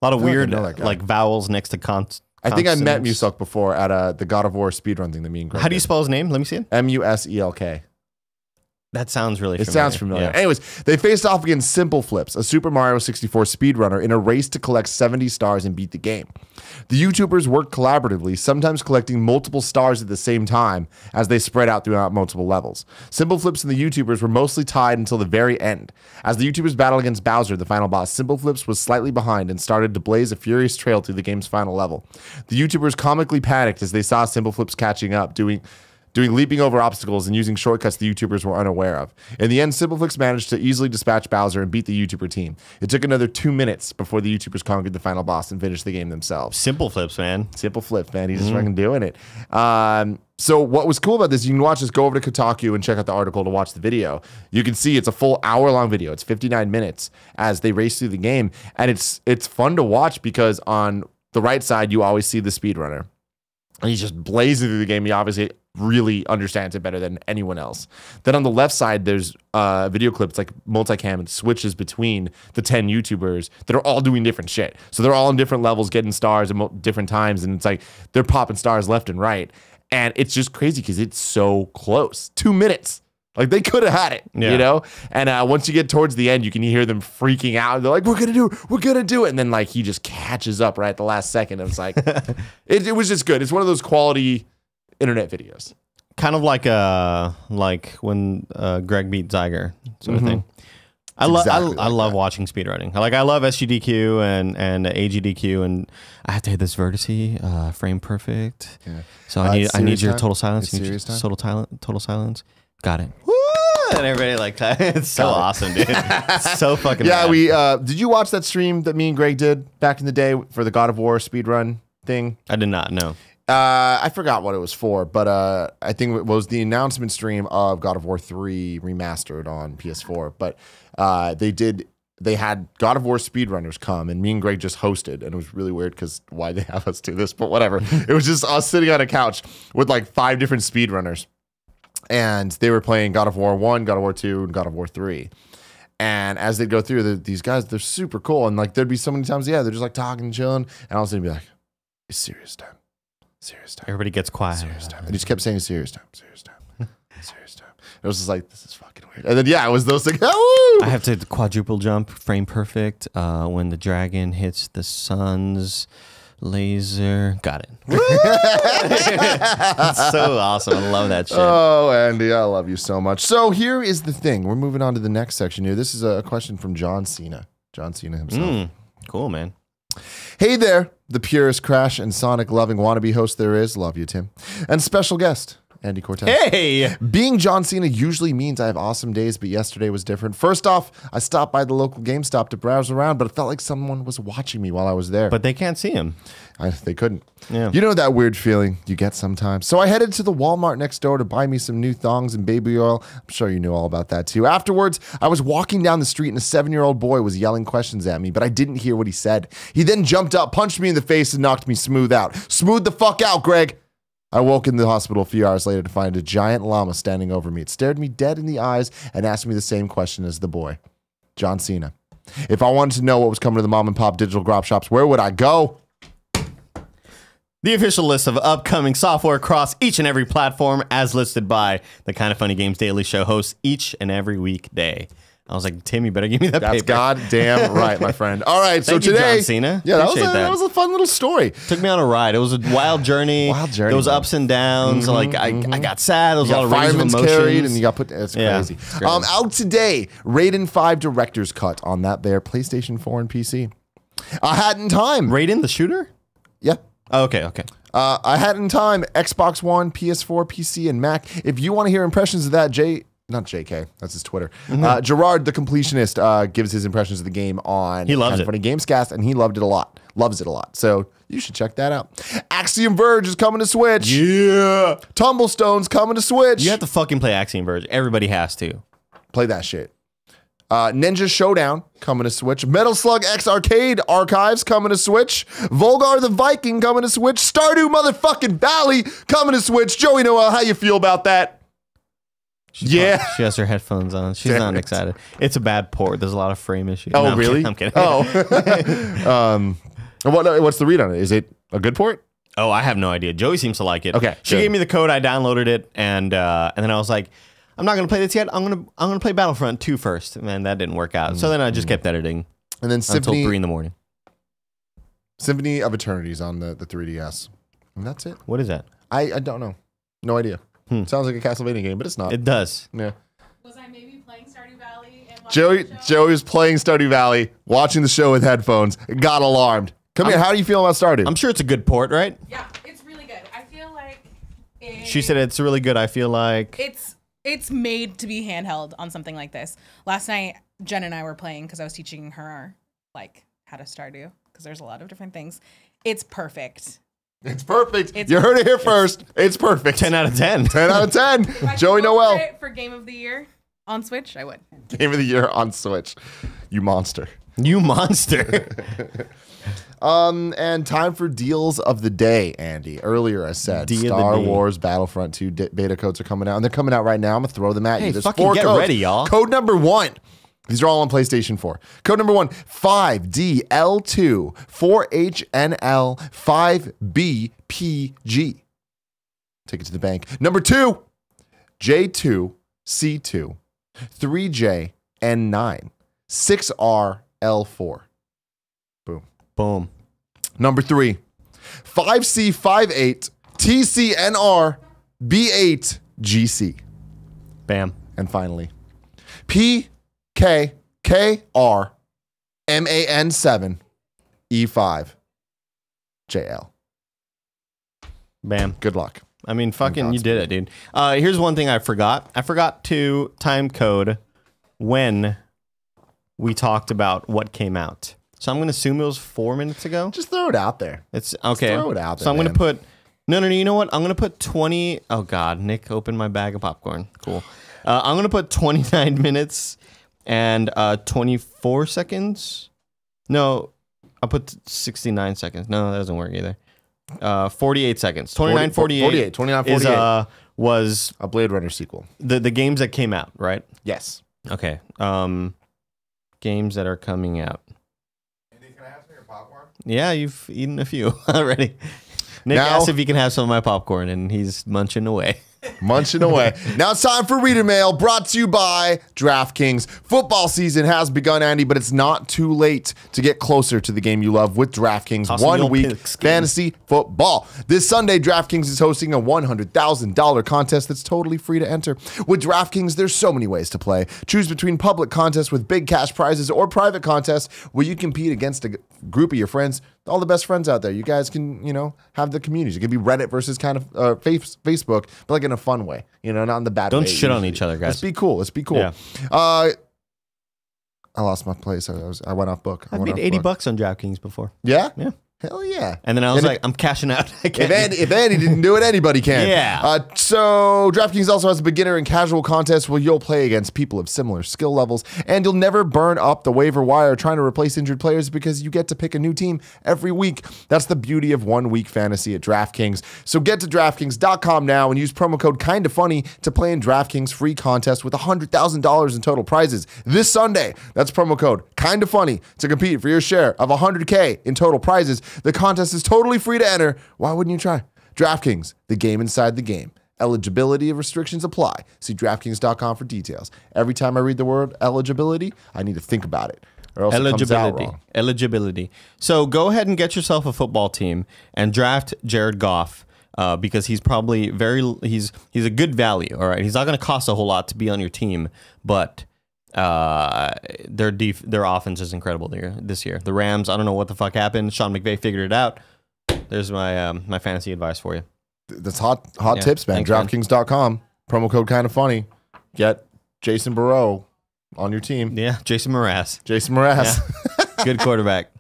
lot of weird like vowels next to consonants. I think I met Muselk before at the God of War speedrun thing that me and Greg How do you spell his name? Let me see it. Muselk. That sounds really It familiar. sounds familiar. Yeah. Anyways, they faced off against Simple Flips, a Super Mario 64 speedrunner, in a race to collect 70 stars and beat the game. The YouTubers worked collaboratively, sometimes collecting multiple stars at the same time as they spread out throughout multiple levels. Simple Flips and the YouTubers were mostly tied until the very end. As the YouTubers battled against Bowser, the final boss, Simple Flips was slightly behind and started to blaze a furious trail through the game's final level. The YouTubers comically panicked as they saw Simple Flips catching up, doing leaping over obstacles and using shortcuts the YouTubers were unaware of. In the end, Simpleflix managed to easily dispatch Bowser and beat the YouTuber team. It took another 2 minutes before the YouTubers conquered the final boss and finished the game themselves. Simple Flips, man. Simple Flips, man. He's just fucking doing it. So what was cool about this, you can watch this, go over to Kotaku and check out the article to watch the video. You can see it's a full hour-long video. It's 59 minutes as they race through the game. And it's fun to watch because on the right side, you always see the speedrunner. And he's just blazing through the game. He obviously really understands it better than anyone else. Then on the left side, there's video clips like multicam and switches between the 10 YouTubers that are all doing different shit. So they're all in different levels, getting stars at different times. And it's like they're popping stars left and right. And it's just crazy because it's so close. 2 minutes. Like they could have had it, you know? And once you get towards the end, you can hear them freaking out. They're like, we're going to do it. And then like he just catches up right at the last second. And it's like, it was just good. It's one of those quality internet videos. Kind of like when Greg beat Zyger sort of thing. I love watching speedrunning. I love SGDQ and AGDQ, and I have to hit this vertice, frame perfect. Yeah. So I need your total silence. Total silence. Got it. Woo! And everybody like it's so awesome, dude. It's so fucking yeah. rad. We did you watch that stream that me and Greg did back in the day for the God of War speedrun thing? I did not know. I forgot what it was for, but I think it was the announcement stream of God of War 3 remastered on PS4. But they had God of War speedrunners come, and me and Greg just hosted, and it was really weird because why they have us do this, but whatever. It was just us sitting on a couch with like 5 different speedrunners, and they were playing God of War 1, God of War 2, and God of War 3. And as they'd go through, these guys, they're super cool, and like there'd be so many times, they're just like talking and chilling, and all of a sudden be like, it's serious time. Serious time. Everybody gets quiet. Serious time. And he just kept saying serious time. Serious time. Serious time. It was just like, this is fucking weird. And then it was those things. Oh! I have to quadruple jump, frame perfect. When the dragon hits the sun's laser. Got it. It's so awesome. I love that shit. Oh, Andy, I love you so much. So here is the thing. We're moving on to the next section here. This is a question from John Cena. John Cena himself. Cool, man. Hey there, the purest Crash and Sonic loving wannabe host there is. Love you, Tim. And special guest, Andy Cortez. Hey! Being John Cena usually means I have awesome days, but yesterday was different. First off, I stopped by the local GameStop to browse around, but it felt like someone was watching me while I was there. But they can't see him. They couldn't. Yeah. You know that weird feeling you get sometimes. So I headed to the Walmart next door to buy me some new thongs and baby oil. I'm sure you knew all about that too. Afterwards, I was walking down the street and a 7-year-old boy was yelling questions at me, but I didn't hear what he said. He then jumped up, punched me in the face, and knocked me smooth out. Smooth the fuck out, Greg. I woke in the hospital a few hours later to find a giant llama standing over me. It stared me dead in the eyes and asked me the same question as the boy. John Cena. If I wanted to know what was coming to the mom and pop digital grop shops, where would I go? The official list of upcoming software across each and every platform as listed by the Kind of Funny Games Daily Show hosts each and every weekday. I was like, Tim, you better give me that That's paper. goddamn right, my friend. All right, so Thank you, today, John Cena. Yeah, Appreciate that was a fun little story. Took me on a ride. It was a wild journey. There was ups and downs. I got sad. There was a lot of range of emotions. Carried and you got put. It's crazy. It's crazy. Out today, Raiden 5 Director's Cut on that there PlayStation 4 and PC. I had in time. Raiden the shooter? Yeah. Oh, okay. I had in time Xbox One, PS4, PC, and Mac. If you want to hear impressions of that, not JK, that's his Twitter. Gerard, the completionist, gives his impressions of the game on He loves it. Funny Gamescast, and he loved it a lot. Loves it a lot. So you should check that out. Axiom Verge is coming to Switch. Yeah. Tumblestone's coming to Switch. You have to fucking play Axiom Verge. Everybody has to. Play that shit. Ninja Showdown coming to Switch. Metal Slug X Arcade Archives coming to Switch. Volgar the Viking coming to Switch. Stardew motherfucking Valley coming to Switch. Joey Noel, how you feel about that? She has her headphones on. She's not excited. It's a bad port. There's a lot of frame issues. Oh, no, really? I'm kidding. Oh. What's the read on it? Is it a good port? Oh, I have no idea. Joey seems to like it. Okay, She good. gave me the code. I downloaded it, and then I was like, I'm not gonna play this yet. I'm gonna play Battlefront 2 first. Man, that didn't work out. So then I just kept editing, and then until 3 in the morning. Symphony of Eternity's on the 3DS, and that's it. What is that? I don't know, no idea. Sounds like a Castlevania game, but it's not. It does. Yeah. Was I maybe playing Stardew Valley? And Joey was playing Stardew Valley, watching the show with headphones. Got alarmed. Come here. How do you feel about Stardew? I'm sure it's a good port, right? Yeah, it's really good. I feel like She said it's really good. I feel like it's made to be handheld on something like this. Last night, Jen and I were playing because I was teaching her like how to Stardew because there's a lot of different things. It's perfect. It's perfect. You heard it here first. It's perfect. 10 out of 10. 10 out of 10. If I Joey could vote Noel. for it for Game of the Year on Switch, I would. Game of the Year on Switch. You monster. You monster. And time for deals of the day, Andy. Earlier I said Star Wars Battlefront 2 beta codes are coming out, and they're coming out right now. I'm going to throw them at you. There's fucking 4 get codes. ready, y'all. Code number 1. These are all on PlayStation 4. Code number 1, 5DL2, 4HNL, 5BPG. Take it to the bank. Number 2, J2C2, 3JN9, 6RL4. Boom. Boom. Number 3, 5C58, TCNR, B8GC. Bam. And finally, PKKR, MAN7, E5JL. Bam. Good luck. I mean, fucking, you did it, dude. Here's one thing I forgot. I forgot to time code when we talked about what came out. So I'm going to assume it was 4 minutes ago. Just throw it out there. It's okay. Just throw it out there. So I'm going to put, no, you know what? I'm going to put 20. Oh God, Nick opened my bag of popcorn. Cool. I'm going to put 29 minutes and 24 seconds. No, I'll put 69 seconds. No, that doesn't work either. 48 seconds. 29, 48. 29, 48. Was a Blade Runner sequel. The games that came out, right? Yes. Okay. Games that are coming out. Andy, can I have some of your popcorn? Yeah, you've eaten a few already. Nick asked if he can have some of my popcorn, and he's munching away. Munching away. Now it's time for Reader Mail, brought to you by DraftKings. Football season has begun, Andy, but it's not too late to get closer to the game you love with DraftKings. Awesome. 1 week fantasy football. This Sunday, DraftKings is hosting a $100,000 contest that's totally free to enter. With DraftKings, there's so many ways to play. Choose between public contests with big cash prizes or private contests where you compete against a group of your friends, all the best friends out there. You guys can, have the communities. It could be Reddit versus kind of Facebook, but like in a fun way, not in the bad way. Don't shit on each other, guys. Let's be cool. Yeah. I lost my place. I went off book. I made $80 on DraftKings before. Yeah? Yeah. Hell yeah. And then I was like, I'm cashing out. If Andy didn't do it, anybody can. Yeah. So DraftKings also has a beginner and casual contest where you'll play against people of similar skill levels, and you'll never burn up the waiver wire trying to replace injured players because you get to pick a new team every week. That's the beauty of 1 week fantasy at DraftKings. So get to DraftKings.com now and use promo code KINDAFUNNY to play in DraftKings free contest with $100,000 in total prizes this Sunday. That's promo code KINDAFUNNY to compete for your share of $100K in total prizes. The contest is totally free to enter. Why wouldn't you try? DraftKings, the game inside the game. Eligibility restrictions apply. See DraftKings.com for details. Every time I read the word eligibility, I need to think about it, or else it comes out wrong. Eligibility. So go ahead and get yourself a football team and draft Jared Goff because he's probably he's a good value. All right, he's not going to cost a whole lot to be on your team, but their offense is incredible this year. The Rams, I don't know what the fuck happened. Sean McVay figured it out. There's my my fantasy advice for you. That's hot tips, man. DraftKings.com. Promo code KINDAFUNNY. Get Jason Burrow on your team. Yeah, Jason Mraz. Yeah. Good quarterback.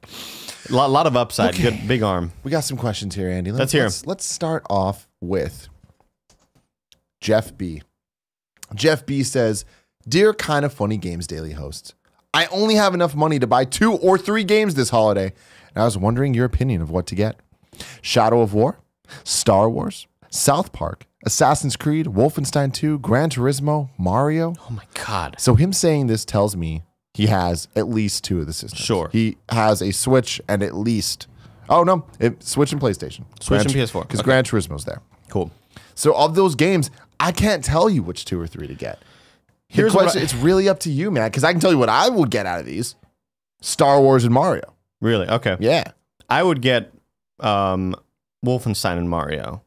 A lot of upside. Okay. Good big arm. We got some questions here, Andy. Let's hear 'em. Let's start off with Jeff B. Jeff B says, "Dear Kind of Funny Games Daily hosts, I only have enough money to buy 2 or 3 games this holiday, and I was wondering your opinion of what to get. Shadow of War, Star Wars, South Park, Assassin's Creed, Wolfenstein 2, Gran Turismo, Mario." Oh my God. So him saying this tells me he has at least 2 of the systems. Sure. He has a Switch and at least, Switch and PlayStation. Switch and PS4. Because Gran Turismo's there. Cool. So of those games, I can't tell you which 2 or 3 to get. Here's The what question, it's really up to you, man, because I can tell you what I would get out of these. Star Wars and Mario. Really? Okay. Yeah. I would get Wolfenstein and Mario.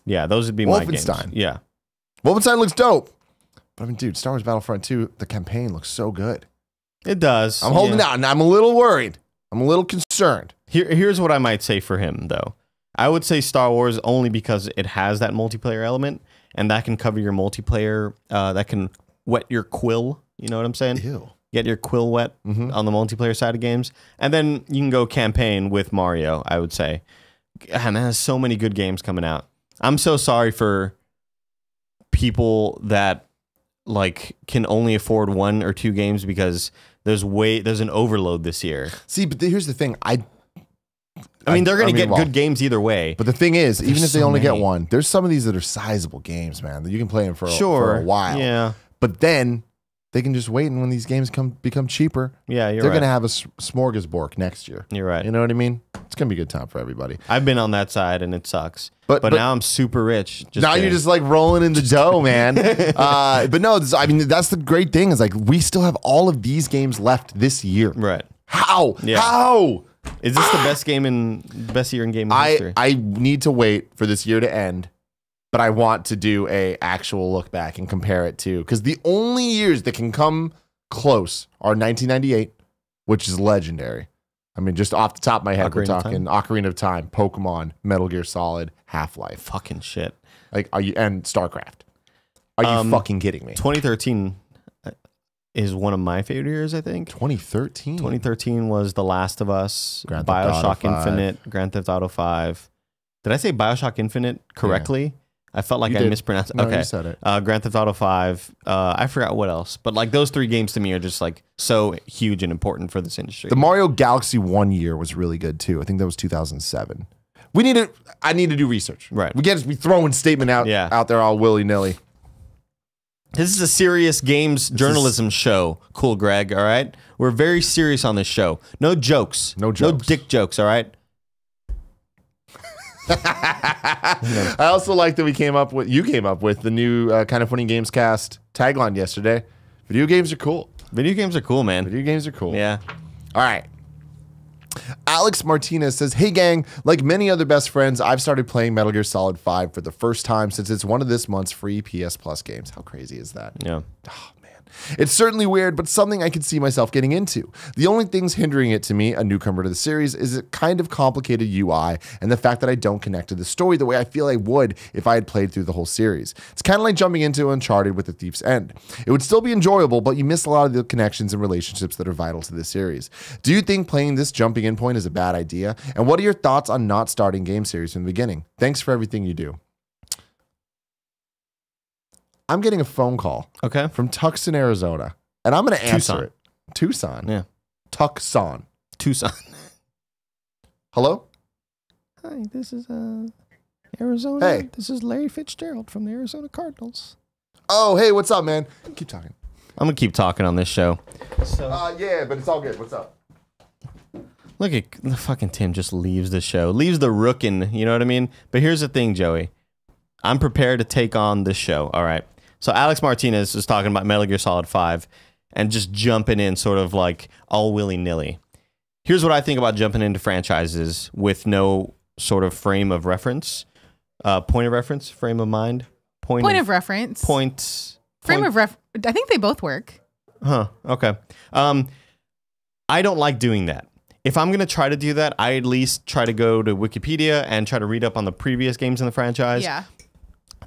Yeah, those would be my games. Wolfenstein. Yeah. Wolfenstein looks dope. But I mean, dude, Star Wars Battlefront 2, the campaign looks so good. It does. I'm holding out, and I'm a little worried. I'm a little concerned. Here's what I might say for him, though. I would say Star Wars only because it has that multiplayer element, and that can cover your multiplayer. That can wet your quill. You know what I'm saying? Ew. Get your quill wet on the multiplayer side of games. And then you can go campaign with Mario, I would say. Man, there's so many good games coming out. I'm so sorry for people that like can only afford 1 or 2 games because there's an overload this year. See, but here's the thing. I mean, they're going to get good games either way. But the thing is, even if they only many. get 1, there's some of these that are sizable games, man, that you can play them for a while. Yeah. But then they can just wait, and when these games become cheaper, yeah, they're going to have a smorgasbord next year. You're right. You know what I mean? It's going to be a good time for everybody. I've been on that side, and it sucks. But now I'm super rich. Now you're just like rolling in the dough, man. But no, I mean, that's the great thing is like we still have all of these games left this year. Right. How? Yeah. How? Is this the best year in gaming history? I need to wait for this year to end, but I want to do a actual look back and compare it to, because the only years that can come close are 1998, which is legendary. I mean, just off the top of my head, we're talking Ocarina of Time, Pokemon, Metal Gear Solid, Half-Life. Fucking shit. Like, and StarCraft. Are you fucking kidding me? 2013 is one of my favorite years, I think. 2013? 2013 was The Last of Us, Grand Theft Auto Bioshock 5. Infinite, Grand Theft Auto 5. Did I say Bioshock Infinite correctly? Yeah. I felt like You I did. mispronounced it. No, Okay. you said it. Grand Theft Auto 5. I forgot what else. But like those 3 games to me are just like so huge and important for this industry. The Mario Galaxy 1 year was really good too. I think that was 2007. I need to do research. Right. We can't just be throwing statement out there all willy-nilly. This is a serious games journalism show. Cool, Greg, all right? We're very serious on this show. No jokes. No jokes. No dick jokes, all right? I also like that you came up with the new Kind of Funny Games cast tagline yesterday. Video games are cool. Video games are cool, man. Video games are cool. Yeah. All right. Alex Martinez says, hey gang, like many other best friends, I've started playing Metal Gear Solid 5 for the first time since it's one of this month's free PS Plus games. How crazy is that? Yeah. Oh, man. It's certainly weird, but something I could see myself getting into. The only things hindering it to me, a newcomer to the series, is a kind of complicated UI and the fact that I don't connect to the story the way I feel I would if I had played through the whole series. It's kind of like jumping into Uncharted with The Thief's End. It would still be enjoyable, but you miss a lot of the connections and relationships that are vital to this series. Do you think playing this jumping in point is a bad idea? And what are your thoughts on not starting game series from the beginning? Thanks for everything you do. I'm getting a phone call from Tucson, Arizona, and I'm going to answer it. Tucson. Yeah. Tucson. Hello? Hi, this is Arizona. Hey. This is Larry Fitzgerald from the Arizona Cardinals. Oh, hey, what's up, man? Keep talking. I'm going to keep talking on this show. Yeah, but it's all good. What's up? Look at the fucking Tim just leaves the show. Leaves the rookin', you know what I mean? But here's the thing, Joey. I'm prepared to take on this show, all right? So Alex Martinez is talking about Metal Gear Solid 5 and just jumping in sort of like all willy-nilly. Here's what I think about jumping into franchises with no sort of frame of reference. Point of reference? Frame of mind? Point of reference. Frame of reference. I think they both work. Huh, okay. I don't like doing that. If I'm going to try to do that, I at least try to go to Wikipedia and try to read up on the previous games in the franchise. Yeah.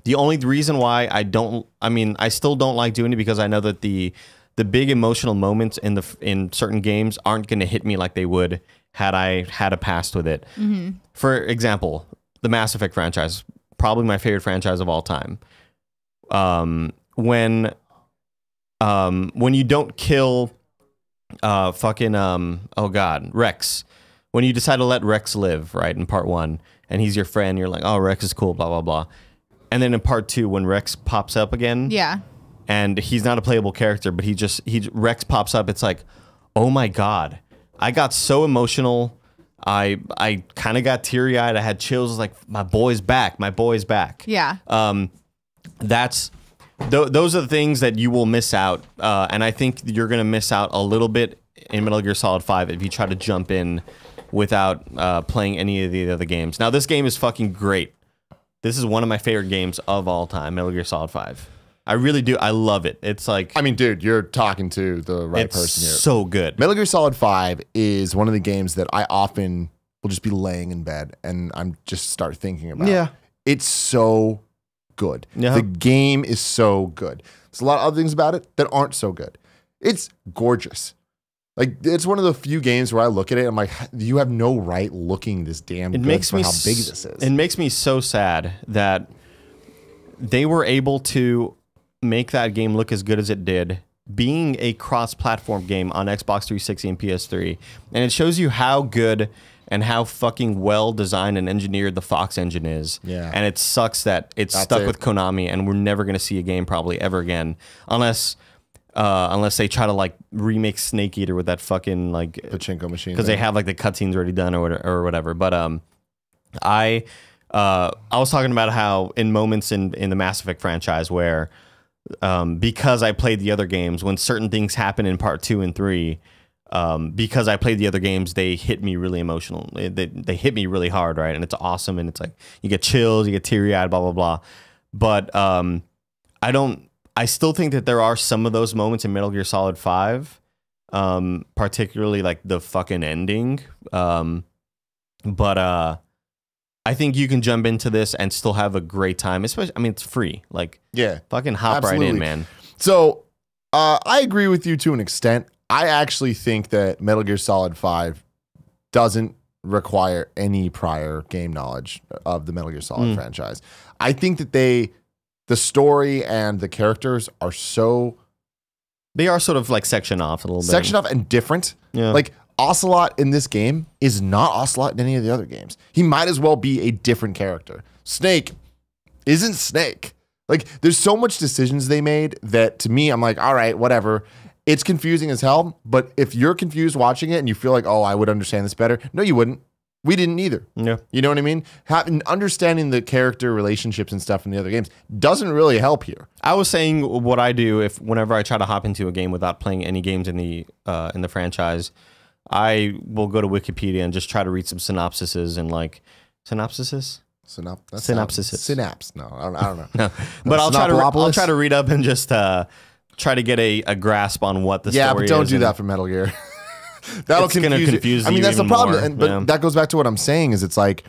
The only reason why I still don't like doing it because I know that the big emotional moments in certain games aren't going to hit me like they would had I had a past with it. Mm-hmm. For example, the Mass Effect franchise, probably my favorite franchise of all time. When you don't kill Rex, when you decide to let Rex live, right, in part 1, and he's your friend, you're like, oh, Rex is cool, blah, blah, blah. And then in part 2, when Rex pops up again, and he's not a playable character, but Rex pops up, it's like, oh my God, I got so emotional. I kind of got teary-eyed. I had chills. Like, my boy's back. Yeah. those are the things that you will miss out, and I think you're gonna miss out a little bit in Metal Gear Solid 5 if you try to jump in without playing any of the other games. Now, this game is fucking great. This is one of my favorite games of all time, Metal Gear Solid 5. I really do. I love it. It's like... I mean, dude, you're talking to the right person here. It's so good. Metal Gear Solid 5 is one of the games that I often will just be laying in bed and I'm just start thinking about. Yeah. It's so good. Yeah. The game is so good. There's a lot of other things about it that aren't so good. It's gorgeous. Like, it's one of the few games where I look at it, I'm like, you have no right looking this damn good for how big this is. It makes me so sad that they were able to make that game look as good as it did, being a cross-platform game on Xbox 360 and PS3. And it shows you how good and how fucking well designed and engineered the Fox engine is. Yeah. And it sucks that it's stuck with Konami, and we're never going to see a game probably ever again, unless they try to like remake Snake Eater with that fucking like pachinko machine, because they have like the cutscenes already done or whatever. But I was talking about how in moments in the Mass Effect franchise where because I played the other games, when certain things happen in part 2 and 3, because I played the other games, they hit me really emotional. They hit me really hard, right? And it's awesome, and it's like you get chills, you get teary eyed, blah blah blah. But I still think that there are some of those moments in Metal Gear Solid 5, particularly like the fucking ending. But I think you can jump into this and still have a great time. Especially, I mean, it's free. Like, yeah, fucking hop absolutely. right in, man. So I agree with you to an extent. I actually think that Metal Gear Solid 5 doesn't require any prior game knowledge of the Metal Gear Solid franchise. I think that the story and the characters are so... They are sort of like section off a little bit. Section off and different. Yeah. Like, Ocelot in this game is not Ocelot in any of the other games. He might as well be a different character. Snake isn't Snake. Like, there's so much decisions they made that, to me, I'm like, all right, whatever. It's confusing as hell, but if you're confused watching it and you feel like, oh, I would understand this better, no, you wouldn't. We didn't either. Yeah. You know what I mean? Understanding the character relationships and stuff in the other games doesn't really help here. I was saying what I do whenever I try to hop into a game without playing any games in the franchise, I will go to Wikipedia and just try to read some synopsises and like synopsises. Synapse. No, I don't know. No, but I'll try to read up and just try to get a grasp on what the story is. Yeah, but don't do that for Metal Gear. That'll confuse you. I mean, that's the problem. But that goes back to what I'm saying is it's like,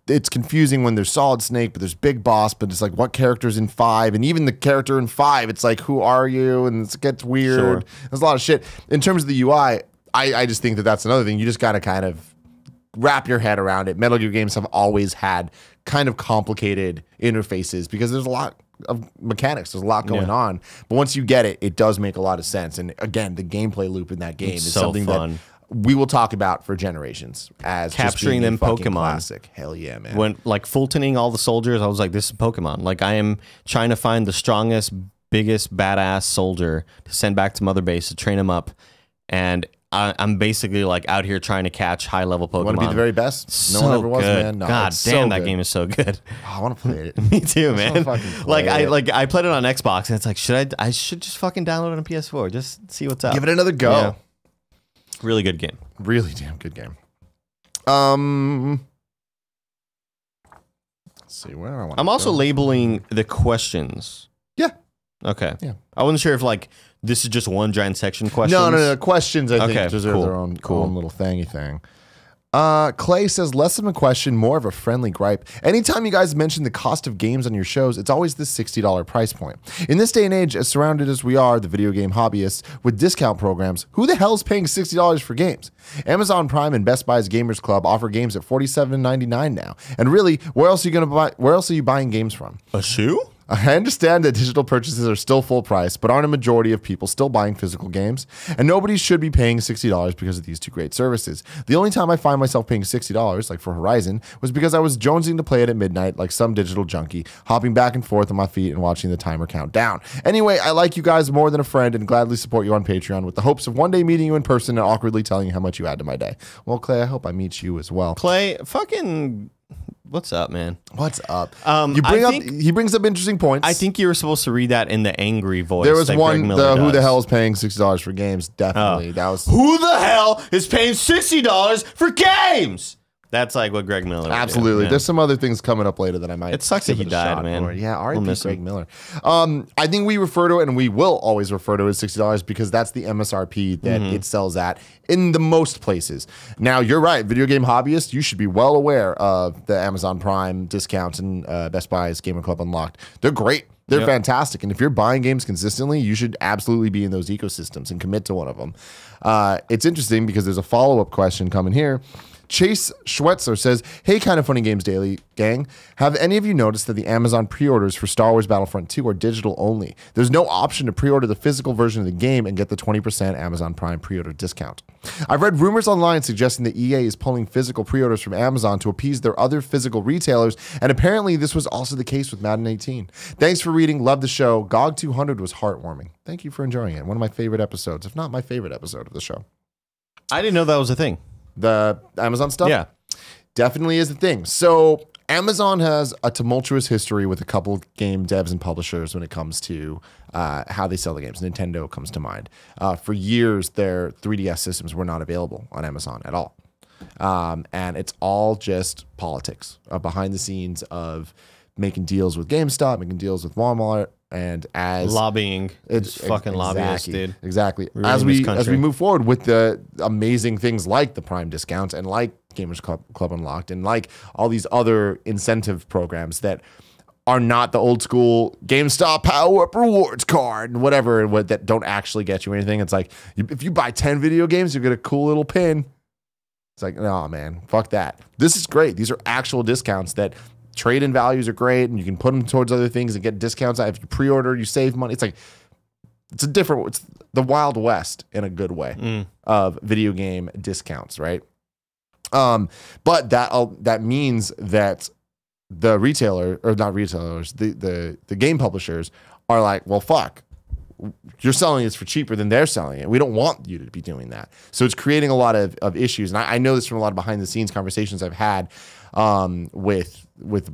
it's confusing when there's Solid Snake, but there's Big Boss, but it's like what character's in 5, and even the character in 5, it's like, who are you? And it gets weird. Sure. There's a lot of shit. In terms of the UI, I just think that that's another thing. You just got to kind of wrap your head around it. Metal Gear games have always had kind of complicated interfaces because there's a lot of mechanics. There's a lot going on. But once you get it, it does make a lot of sense. And again, the gameplay loop in that game is so something fun. that we will talk about for generations as capturing them Pokemon. Classic. Hell yeah, man. When like Fultoning all the soldiers, I was like, this is Pokemon. Like I am trying to find the strongest, biggest, badass soldier to send back to Mother Base to train him up. And I'm basically like out here trying to catch high level Pokemon. You want to be the very best? No one ever was, man. No, God damn, that game is so good. Oh, I want to play it. Me too, man. I played it on Xbox, and it's like, I should just fucking download it on PS4, just see what's up. Give it another go. Yeah. Really good game. Really damn good game. Let's see, where do I want? I'm also labeling the questions. Yeah. Okay. Yeah. I wasn't sure if like this is just one giant section questions. No. Questions, I think, deserve cool. their own little thangy thing. Clay says, less of a question, more of a friendly gripe. Anytime you guys mention the cost of games on your shows, it's always the $60 price point. In this day and age, as surrounded as we are, the video game hobbyists, with discount programs, who the hell is paying $60 for games? Amazon Prime and Best Buy's Gamers Club offer games at $47.99 now. And really, where else are you gonna buy? Where else are you buying games from? A shoe? I understand that digital purchases are still full price, but aren't a majority of people still buying physical games? And nobody should be paying $60 because of these two great services. The only time I find myself paying $60, like for Horizon, was because I was jonesing to play it at midnight like some digital junkie, hopping back and forth on my feet and watching the timer count down. Anyway, I like you guys more than a friend and gladly support you on Patreon with the hopes of one day meeting you in person and awkwardly telling you how much you add to my day. Well, Clay, I hope I meet you as well. Clay, fucking... What's up, man? What's up? I He brings up interesting points. I think you were supposed to read that in the angry voice. there was that one. Greg Miller Who the does. hell is paying $60 for games? Definitely, that was Who the hell is paying $60 for games? That's like what Greg Miller would do. absolutely. Yeah. There's some other things coming up later that I might. It sucks that give he a died, shot man. for. Yeah, We'll R.I.P. miss Greg him. Miller. I think we refer to it, and we will always refer to it as $60 because that's the MSRP that it sells at in the most places. Now, you're right, video game hobbyists, you should be well aware of the Amazon Prime discounts and Best Buy's Gamer Club Unlocked. They're great. They're fantastic. And if you're buying games consistently, you should absolutely be in those ecosystems and commit to one of them. It's interesting because there's a follow-up question coming here. Chase Schwetzer says, hey, Kind of Funny Games Daily gang, have any of you noticed that the Amazon pre-orders for Star Wars Battlefront 2 are digital only? There's no option to pre-order the physical version of the game and get the 20% Amazon Prime pre-order discount. I've read rumors online suggesting that EA is pulling physical pre-orders from Amazon to appease their other physical retailers, and apparently this was also the case with Madden 18. Thanks for reading. Love the show. GOG 200 was heartwarming. Thank you for enjoying it. One of my favorite episodes, if not my favorite episode of the show. I didn't know that was a thing. The Amazon stuff? Yeah. Definitely is a thing. So Amazon has a tumultuous history with a couple game devs and publishers when it comes to how they sell the games. Nintendo comes to mind. For years, their 3DS systems were not available on Amazon at all. And it's all just politics behind the scenes of making deals with GameStop, making deals with Walmart, and as Lobbying. It's fucking lobbyists, dude. Exactly. Ruining this As country. we move forward with the amazing things like the Prime discounts and like Gamers Club Unlocked and like all these other incentive programs that are not the old school GameStop Power Up Rewards card and whatever, and that don't actually get you anything. It's like if you buy 10 video games, you get a cool little pin. It's like, no, man, fuck that. This is great. These are actual discounts that trade-in values are great, and you can put them towards other things and get discounts. If you pre-order, you save money. It's like it's the Wild West in a good way of video game discounts, right? But that means that the retailer, or not retailers, the game publishers are like, well, fuck. You're selling this for cheaper than they're selling it. We don't want you to be doing that. So it's creating a lot of issues. And I know this from a lot of behind the scenes conversations I've had with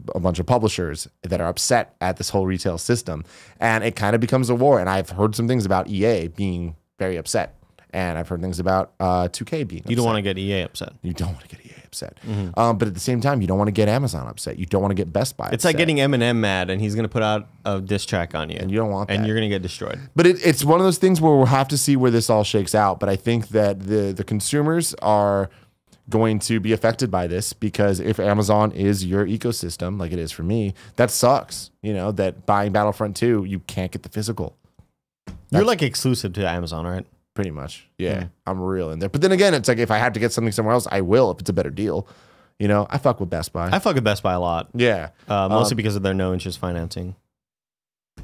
a bunch of publishers that are upset at this whole retail system. And it kind of becomes a war. And I've heard some things about EA being very upset. And I've heard things about 2K being upset. You don't want to get EA upset. You don't want to get EA upset. But at the same time, you don't want to get Amazon upset. You don't want to get Best Buy upset. It's like getting Eminem mad, and he's going to put out a diss track on you. And you don't want that. And you're going to get destroyed. But it's one of those things where we'll have to see where this all shakes out. But I think that the consumers are going to be affected by this, because if Amazon is your ecosystem, like it is for me, that sucks. You know, that buying Battlefront 2, you can't get the physical. You're like exclusive to Amazon, right? Pretty much. Yeah. I'm real in there. But then again, it's like if I have to get something somewhere else, I will if it's a better deal. You know, I fuck with Best Buy. I fuck with Best Buy a lot. Yeah. Mostly because of their no interest financing.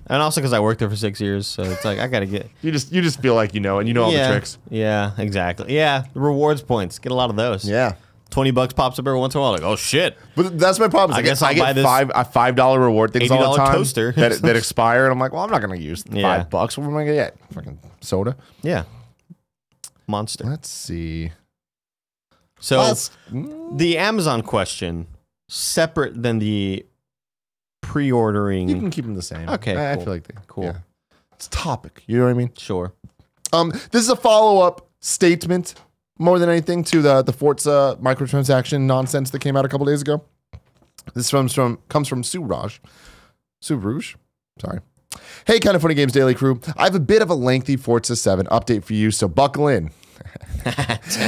And also because I worked there for 6 years, so it's like I gotta get. You just feel like you know, and you know all the tricks. Yeah, exactly. Yeah, the rewards points, get a lot of those. Yeah. $20 pops up every once in a while. Like, oh shit. But that's my problem. I guess I'll I get buy this $5 reward things all the $80 time toaster. that expire, and I'm like, well, I'm not gonna use Yeah. $5. What am I gonna get? Fucking soda. Yeah. Monster. Let's see. So the Amazon question, separate than the pre-ordering. You can keep them the same. Okay, I cool. feel like Cool. yeah. It's a topic. You know what I mean? Sure. This is a follow-up statement more than anything to the Forza microtransaction nonsense that came out a couple days ago. This comes from Suraj. Sorry. Hey, Kind of Funny Games Daily crew. I have a bit of a lengthy Forza 7 update for you, so buckle in.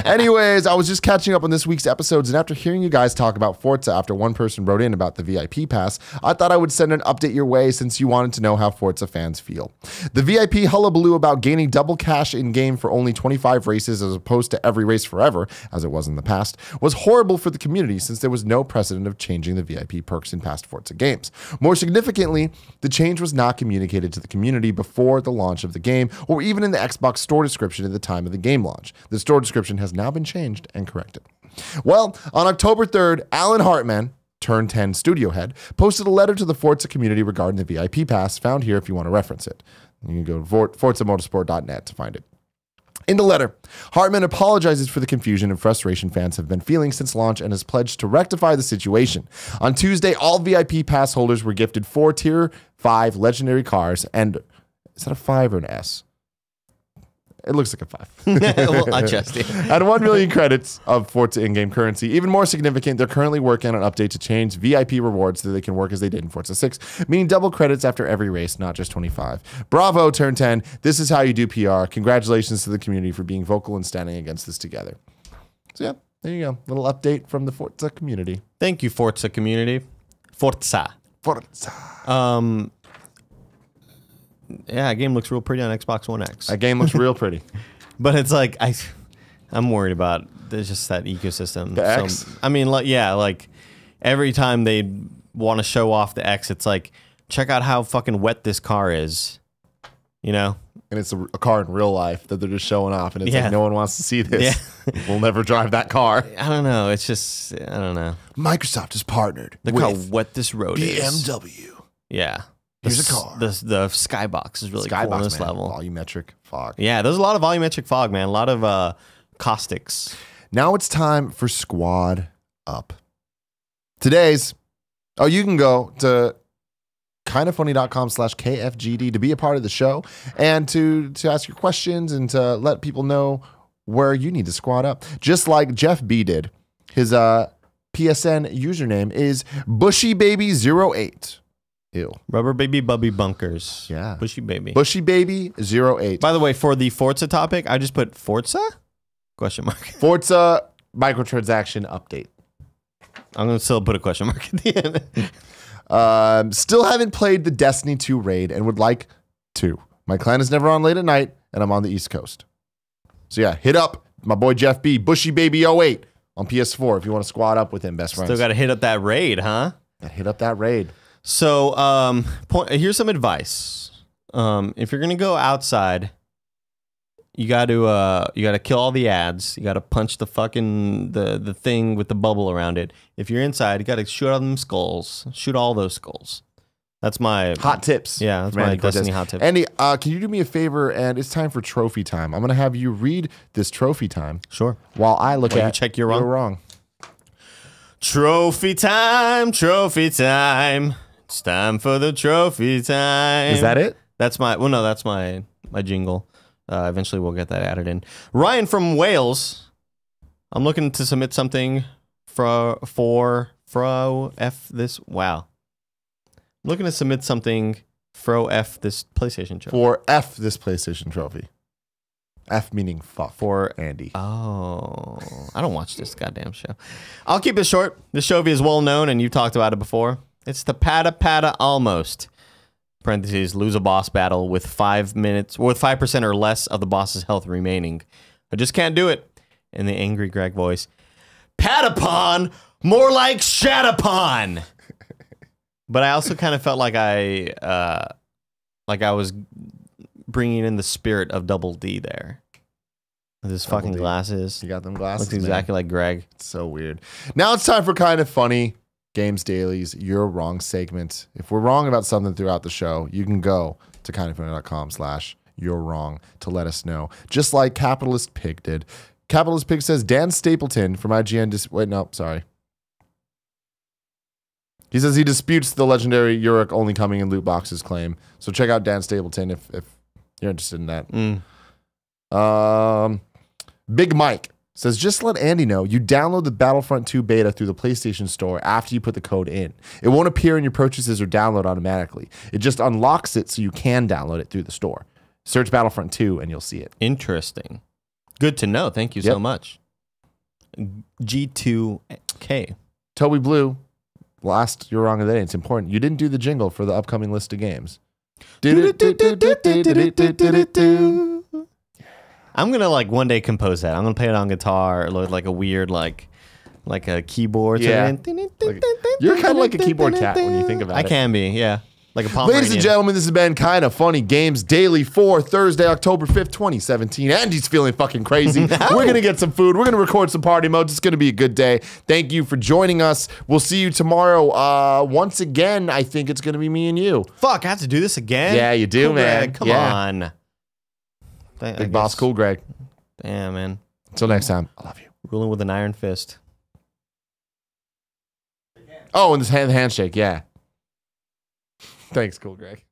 Anyways, I was just catching up on this week's episodes, and after hearing you guys talk about Forza after one person wrote in about the VIP pass, I thought I would send an update your way since you wanted to know how Forza fans feel. The VIP hullabaloo about gaining double cash in-game for only 25 races as opposed to every race forever, as it was in the past, was horrible for the community since there was no precedent of changing the VIP perks in past Forza games. More significantly, the change was not communicated to the community before the launch of the game, or even in the Xbox store description at the time of the game launch. The store description has now been changed and corrected. Well, on October 3rd, Alan Hartman, Turn 10 studio head, posted a letter to the Forza community regarding the VIP pass, found here if you want to reference it. You can go to forzamotorsport.net to find it. In the letter, Hartman apologizes for the confusion and frustration fans have been feeling since launch and has pledged to rectify the situation. On Tuesday, all VIP pass holders were gifted 4 Tier 5 legendary cars and... Is that a 5 or an S? It looks like a 5. We'll adjust it. And 1 million credits of Forza in-game currency. Even more significant, they're currently working on an update to change VIP rewards so they can work as they did in Forza 6, meaning double credits after every race, not just 25. Bravo, Turn 10. This is how you do PR. Congratulations to the community for being vocal and standing against this together. So yeah, there you go. Little update from the Forza community. Thank you, Forza community. Forza. Yeah, game looks real pretty on Xbox One X. That game looks real pretty. But it's like I'm worried about there's just that ecosystem. The X? I mean, like every time they want to show off the X, it's like, check out how fucking wet this car is. You know? And it's a car in real life that they're just showing off, and it's like no one wants to see this. Yeah. We'll never drive that car. I don't know. It's just I don't know. Microsoft has partnered Look with how wet this road is. BMW. Yeah. Here's a car. The skybox is really cool on this level. Volumetric fog. Yeah, there's a lot of volumetric fog, man. A lot of caustics. Now it's time for Squad Up. Today's, you can go to kindoffunny.com/KFGD to be a part of the show and to ask your questions and to let people know where you need to squad up. Just like Jeff B did. His PSN username is BushyBaby08. Ew. Rubber Baby Bubby Bunkers. Yeah. Bushy Baby. BushyBaby08. By the way, for the Forza topic, I just put Forza? Question mark. Forza microtransaction update. I'm going to still put a question mark at the end. Still haven't played the Destiny 2 raid and would like to. My clan is never on late at night, and I'm on the East Coast. So yeah, hit up my boy Jeff B, BushyBaby08 on PS4 if you want to squad up with him, best friends. Still got to hit up that raid, huh? Hit up that raid. So here's some advice. If you're gonna go outside, you got to kill all the ads. You got to punch the fucking the thing with the bubble around it. If you're inside, you got to shoot all them skulls. Shoot all those skulls. That's my hot tips. Yeah, that's my Destiny hot tip. Andy, can you do me a favor? And it's time for trophy time. I'm gonna have you read this trophy time. Sure. While I look at you check you're wrong. You're wrong. Trophy time. Trophy time. It's time for the trophy time. Is that it? That's my jingle. Eventually we'll get that added in. Ryan from Wales. I'm looking to submit something for F this. Wow. I'm looking to submit something for F this PlayStation trophy. For F this PlayStation trophy. F meaning fuck. For Andy. Oh, I don't watch this goddamn show. I'll keep it short. This trophy is well known and you've talked about it before. It's the Pata Almost. Parentheses, lose a boss battle with 5 minutes, with 5% or less of the boss's health remaining. I just can't do it. In the angry Greg voice, Patapon, more like Shatapon. But I also kind of felt like I was bringing in the spirit of Double D there. With his fucking glasses. You got them glasses. Looks exactly like Greg. It's so weird. Now it's time for Kind of Funny Games Daily's You're Wrong segment. If we're wrong about something throughout the show, you can go to kindoffunny.com/you're wrong to let us know. Just like Capitalist Pig did. Capitalist Pig says Dan Stapleton from IGN. Wait, no, sorry. He says he disputes the legendary Uruk only coming in loot boxes claim. So check out Dan Stapleton if you're interested in that. Big Mike says, just let Andy know you download the Battlefront 2 beta through the PlayStation Store after you put the code in. It won't appear in your purchases or download automatically. It just unlocks it so you can download it through the store. Search Battlefront 2 and you'll see it. Interesting. Good to know. Thank you so much. G2K. Toby Blue, last You're Wrong of the Day. It's important. You didn't do the jingle for the upcoming list of games. I'm gonna one day compose that. I'm gonna play it on guitar or like a weird like a keyboard. Yeah. You're kind of like a keyboard cat when you think about it. I can be, yeah. Like a Pomeranian. Ladies and gentlemen, this has been Kind of Funny Games Daily for Thursday, October 5th, 2017. Andy's feeling fucking crazy. We're going to get some food. We're going to record some party modes. It's going to be a good day. Thank you for joining us. We'll see you tomorrow. Once again, I think it's going to be me and you. Fuck, I have to do this again? Yeah, you do, cool, man. Greg, come on. Big boss, cool, Greg. Damn, man. Until next time, I love you. Ruling with an iron fist. Oh, and this handshake, yeah. Thanks, cool Greg.